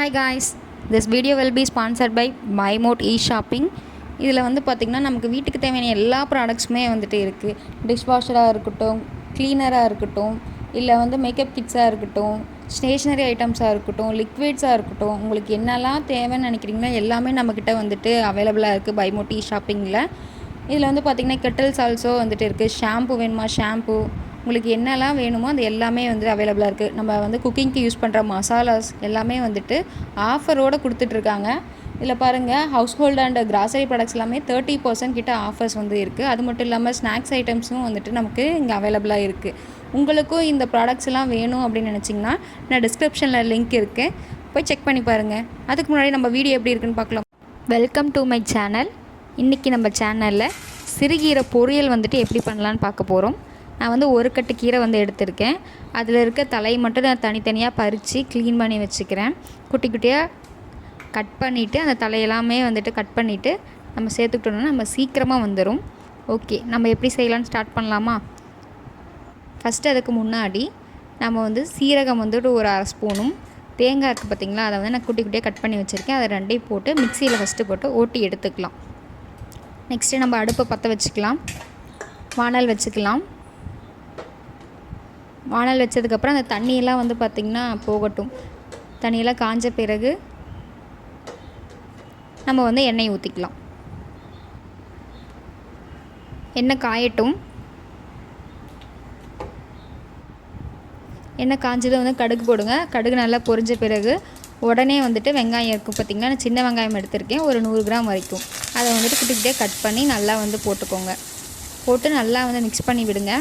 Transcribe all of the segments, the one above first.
Hi guys, this video will be sponsored by MyMote e-shopping. இதில் வந்து பார்த்திங்கன்னா நமக்கு வீட்டுக்கு தேவையான எல்லா ப்ராடக்ட்ஸுமே வந்துட்டு இருக்குது. டிஷ்வாஷராக இருக்கட்டும், க்ளீனராக இருக்கட்டும், இல்லை வந்து மேக்கப் கிட்ஸாக இருக்கட்டும், ஸ்டேஷ்னரி ஐட்டம்ஸாக இருக்கட்டும், லிக்விட்ஸாக இருக்கட்டும், உங்களுக்கு என்னெல்லாம் தேவைன்னு நினைக்கிறீங்களோ எல்லாமே நம்மக்கிட்ட வந்துட்டு அவைலபிளாக இருக்குது MyMote e-shoppingல. இதில் வந்து பார்த்திங்கன்னா கெட்டில்ஸ் ஆல்சோ வந்துட்டு இருக்குது. ஷாம்பு வேணுமா ஷாம்பு, உங்களுக்கு என்னெல்லாம் வேணுமோ அது எல்லாமே வந்து அவைலபிளாக இருக்குது. நம்ம வந்து குக்கிங்க்கு யூஸ் பண்ணுற மசாலாஸ் எல்லாமே வந்துட்டு ஆஃபரோடு கொடுத்துட்ருக்காங்க. இதில் பாருங்கள், house hold and grocery products எல்லாமே 30% கிட்ட ஆஃபர்ஸ் வந்து இருக்குது. அது மட்டும் இல்லாமல் ஸ்நாக்ஸ் ஐட்டம்ஸும் வந்துட்டு நமக்கு இங்கே அவைலபிளாக இருக்குது. உங்களுக்கும் இந்த ப்ராடக்ட்ஸ் எல்லாம் வேணும் அப்படின்னு நினச்சிங்கன்னா நான் டிஸ்கிரிப்ஷனில் லிங்க் இருக்குது, போய் செக் பண்ணி பாருங்கள். அதுக்கு முன்னாடி நம்ம வீடியோ எப்படி இருக்குன்னு பார்க்கலாம். Welcome to my channel. இன்றைக்கி நம்ம சேனலில் சிறுகீரை பொரியல் வந்துட்டு எப்படி பண்ணலான்னு பார்க்க போகிறோம். நான் வந்து ஒரு கட்டு கீரை வந்து எடுத்திருக்கேன். அதில் இருக்க தலையை மட்டும் நான் தனித்தனியாக பறித்து க்ளீன் பண்ணி வச்சுக்கிறேன். குட்டி குட்டியாக கட் பண்ணிவிட்டு அந்த தலையெல்லாமே வந்துட்டு கட் பண்ணிவிட்டு நம்ம சேர்த்துக்கிட்டோம்னா நம்ம சீக்கிரமாக வந்துடும். ஓகே, நம்ம எப்படி செய்யலான்னு ஸ்டார்ட் பண்ணலாமா? ஃபஸ்ட்டு அதுக்கு முன்னாடி நம்ம வந்து சீரகம் வந்துட்டு ஒரு 1/2 ஸ்பூனும், தேங்காய் இருக்குது பார்த்திங்களா, அதை வந்து நான் குட்டி குட்டியாக கட் பண்ணி வச்சுருக்கேன். அதை ரெண்டையும் போட்டு மிக்சியில் ஃபஸ்ட்டு போட்டு ஓட்டி எடுத்துக்கலாம். நெக்ஸ்ட்டு நம்ம அடுப்பை பற்ற வச்சுக்கலாம். வானல் வச்சுக்கலாம். வானல் வச்சதுக்கப்புறம் அந்த தண்ணியெல்லாம் வந்து பார்த்திங்கன்னா போகட்டும். தண்ணியெல்லாம் காஞ்ச பிறகு நம்ம வந்து எண்ணெய் ஊற்றிக்கலாம். எண்ணெய் காயட்டும். எண்ணெய் காஞ்சதும் வந்து கடுகு போடுங்க. கடுகு நல்லா பொரிஞ்ச பிறகு உடனே வந்துட்டு வெங்காயம் இருக்கும் பார்த்திங்கன்னா, நான் சின்ன வெங்காயம் எடுத்திருக்கேன், ஒரு 100 கிராம் வரைக்கும். அதை வந்துட்டு குட்டி குட்டியாக கட் பண்ணி நல்லா வந்து போட்டுக்கோங்க. போட்டு நல்லா வந்து மிக்ஸ் பண்ணி விடுங்க.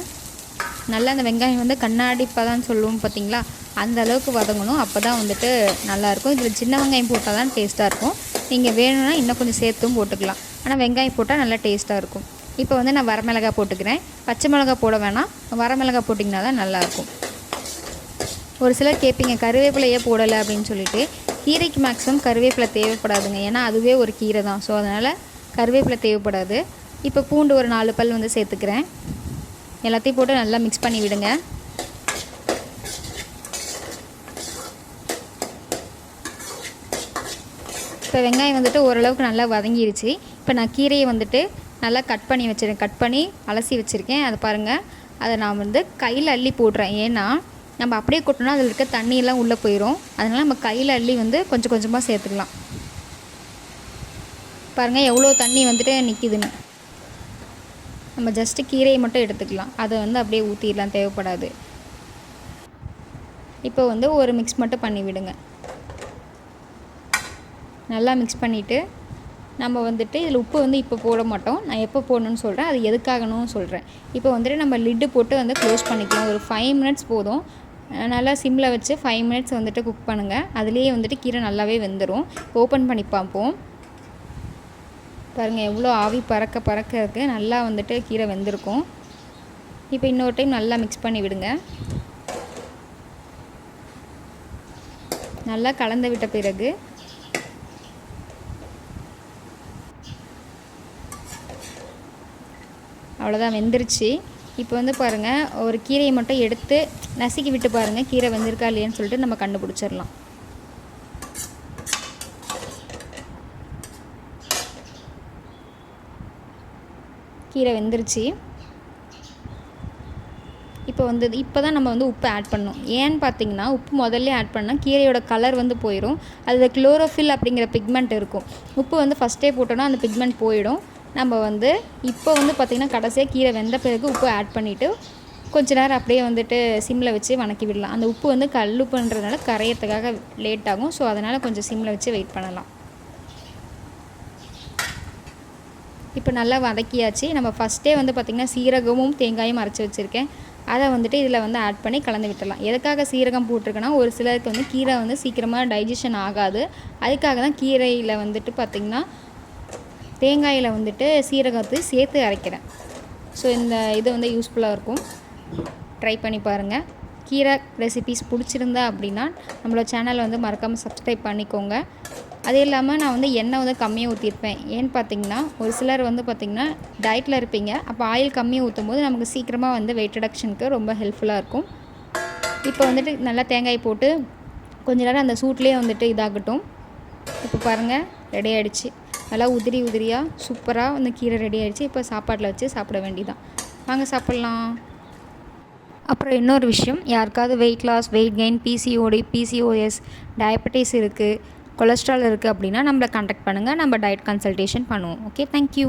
நல்லா அந்த வெங்காயம் வந்து கண்ணாடி பதம்னு சொல்லுவோம் பார்த்திங்களா, அந்த அளவுக்கு வதங்கணும். அப்போ தான் வந்துட்டு நல்லாயிருக்கும். இதில் சின்ன வெங்காயம் போட்டால் தான் டேஸ்ட்டாக இருக்கும். நீங்கள் வேணும்னா இன்னும் கொஞ்சம் சேர்த்தும் போட்டுக்கலாம். ஆனால் வெங்காயம் போட்டால் நல்லா டேஸ்ட்டாக இருக்கும். இப்போ வந்து நான் வரமிளகாய் போட்டுக்கிறேன். பச்சை மிளகா போட வேணாம், வரமிளகாய் போட்டிங்கன்னா தான் நல்லாயிருக்கும். ஒரு சிலர் கேட்பீங்க கருவேப்பிலையே போடலை அப்படின்னு சொல்லிட்டு. கீரைக்கு மேக்ஸிமம் கருவேப்பிலை தேவைப்படாதுங்க, ஏன்னா அதுவே ஒரு கீரை தான். ஸோ அதனால் கருவேப்பிலை தேவைப்படாது. இப்போ பூண்டு ஒரு 4 பல் வந்து சேர்த்துக்கிறேன். எல்லாத்தையும் போட்டு நல்லா மிக்ஸ் பண்ணி விடுங்க. இப்போ வெங்காயம் வந்துட்டு ஓரளவுக்கு நல்லா வதங்கிருச்சு. இப்போ நான் கீரையை வந்துட்டு நல்லா கட் பண்ணி வச்சுருக்கேன். கட் பண்ணி அலசி வச்சுருக்கேன். அது பாருங்கள், அதை நான் வந்து கையில் அள்ளி போடுறேன். ஏன்னா நம்ம அப்படியே கொட்டினா அதில் இருக்க தண்ணியெல்லாம் உள்ளே போயிடும். அதனால் நம்ம கையில் அள்ளி வந்து கொஞ்சம் கொஞ்சமாக சேர்த்துக்கலாம். பாருங்கள் எவ்வளோ தண்ணி வந்துட்டு நிற்கிதுன்னு. நம்ம ஜஸ்ட்டு கீரையை மட்டும் எடுத்துக்கலாம். அதை வந்து அப்படியே ஊற்றிடலாம், தேவைப்படாது. இப்போ வந்து ஒரு மிக்ஸ் மட்டும் பண்ணி விடுங்க. நல்லா மிக்ஸ் பண்ணிவிட்டு நம்ம வந்துட்டு இதில் உப்பு வந்து இப்போ போட மாட்டோம். நான் எப்போ போடணும்னு சொல்கிறேன், அது எதுக்காகணும்னு சொல்கிறேன். இப்போ வந்துட்டு நம்ம லிட்டு போட்டு வந்து க்ளோஸ் பண்ணிக்கலாம். ஒரு 5 மினிட்ஸ் போதும். நல்லா சிம்மில் வச்சு 5 மினிட்ஸ் வந்துட்டு குக் பண்ணுங்கள். அதுலேயே வந்துட்டு கீரை நல்லாவே வெந்துடும். ஓப்பன் பண்ணி பார்ப்போம். பாருங்கள் எவ்வளோ ஆவி பறக்க பறக்க இருக்குது. நல்லா வந்துட்டு கீரை வெந்திருக்கும். இப்போ இன்னொரு டைம் நல்லா மிக்ஸ் பண்ணி விடுங்க. நல்லா கலந்து விட்ட பிறகு அவ்வளோதான், வெந்துருச்சு. இப்போ வந்து பாருங்கள், ஒரு கீரையை மட்டும் எடுத்து நசுக்கி விட்டு பாருங்கள், கீரை வெந்திருக்கா இல்லையான்னு சொல்லிட்டு நம்ம கண்டுபிடிச்சிடலாம். கீரை வெந்துருச்சு. இப்போ தான் நம்ம வந்து உப்பு ஆட் பண்ணணும். ஏன்னு பார்த்தீங்கன்னா, உப்பு முதல்ல ஆட் பண்ணால் கீரையோட கலர் வந்து போயிடும். அதில் குளோரோஃபில் அப்படிங்கிற பிக்மெண்ட் இருக்கும். உப்பு வந்து ஃபஸ்ட்டே போட்டோன்னா அந்த பிக்மெண்ட் போயிடும். நம்ம வந்து இப்போ வந்து பார்த்திங்கன்னா கடைசியாக கீரை வெந்த பிறகு உப்பு ஆட் பண்ணிவிட்டு கொஞ்ச நேரம் அப்படியே வந்துட்டு சிம்மில் வச்சு வணக்கி விடலாம். அந்த உப்பு வந்து கல்லுப்புன்றதுனால கரையிறதுக்காக லேட் ஆகும். ஸோ அதனால் கொஞ்சம் சிம்மில் வச்சு வெயிட் பண்ணலாம். இப்போ நல்லா வதக்கியாச்சு. நம்ம ஃபஸ்ட்டே வந்து பார்த்திங்கன்னா சீரகமும் தேங்காயும் அரைச்சி வச்சுருக்கேன். அதை வந்துட்டு இதில் வந்து ஆட் பண்ணி கலந்து விட்டுடலாம். எதுக்காக சீரகம் போட்டிருக்கேன்னா, ஒரு சிலருக்கு வந்து கீரை வந்து சீக்கிரமாக டைஜஷன் ஆகாது. அதுக்காக தான் கீரையில் வந்துட்டு பார்த்திங்கன்னா தேங்காயில் வந்துட்டு சீரகத்தை சேர்த்து அரைக்கிறேன். ஸோ இந்த இது வந்து யூஸ்ஃபுல்லாக இருக்கும். ட்ரை பண்ணி பாருங்கள். கீரை ரெசிபீஸ் பிடிச்சிருந்தா அப்படின்னா நம்மளோட சேனலை வந்து மறக்காமல் சப்ஸ்கிரைப் பண்ணிக்கோங்க. அது இல்லாமல் நான் வந்து எண்ணெய் வந்து கம்மியாக ஊற்றிருப்பேன். ஏன்னு பார்த்தீங்கன்னா, ஒரு சிலர் வந்து பார்த்திங்கன்னா டயட்டில் இருப்பீங்க. அப்போ ஆயில் கம்மியாக ஊற்றும் போது நமக்கு சீக்கிரமாக வந்து வெயிட் ரிடக்ஷனுக்கு ரொம்ப ஹெல்ப்ஃபுல்லாக இருக்கும். இப்போ வந்துட்டு நல்லா தேங்காய் போட்டு கொஞ்ச நேரம் அந்த சூட்லேயே வந்துட்டு இதாகட்டும். இப்போ பாருங்கள் ரெடி ஆகிடுச்சு. நல்லா உதிரியாக சூப்பராக வந்து கீரை ரெடி ஆகிடுச்சு. இப்போ சாப்பாட்டில் வச்சு சாப்பிட வேண்டியதான். வாங்க சாப்பிட்லாம். அப்புறம் இன்னொரு விஷயம், யாருக்காவது weight loss, weight gain, PCOD, PCOS, diabetes இருக்குது, கொலஸ்ட்ரால் இருக்குது அப்படின்னா நம்மளை கான்டாக்ட் பண்ணுங்கள். நம்ம டயட் கன்சல்டேஷன் பண்ணுவோம். Okay, thank you.